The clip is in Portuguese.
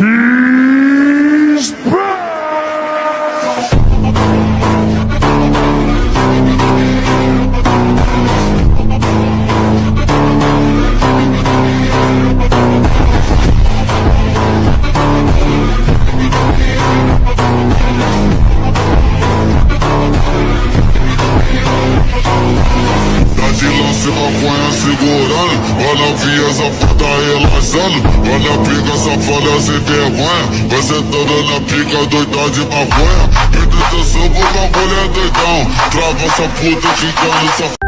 He's back! Se maconha segurando, olha a via safada relaxando. Olha a pica safada sem vergonha, vai sentando na pica doida de maconha. Entra teu soco, o bagulho é doidão. Trava essa puta quicando essa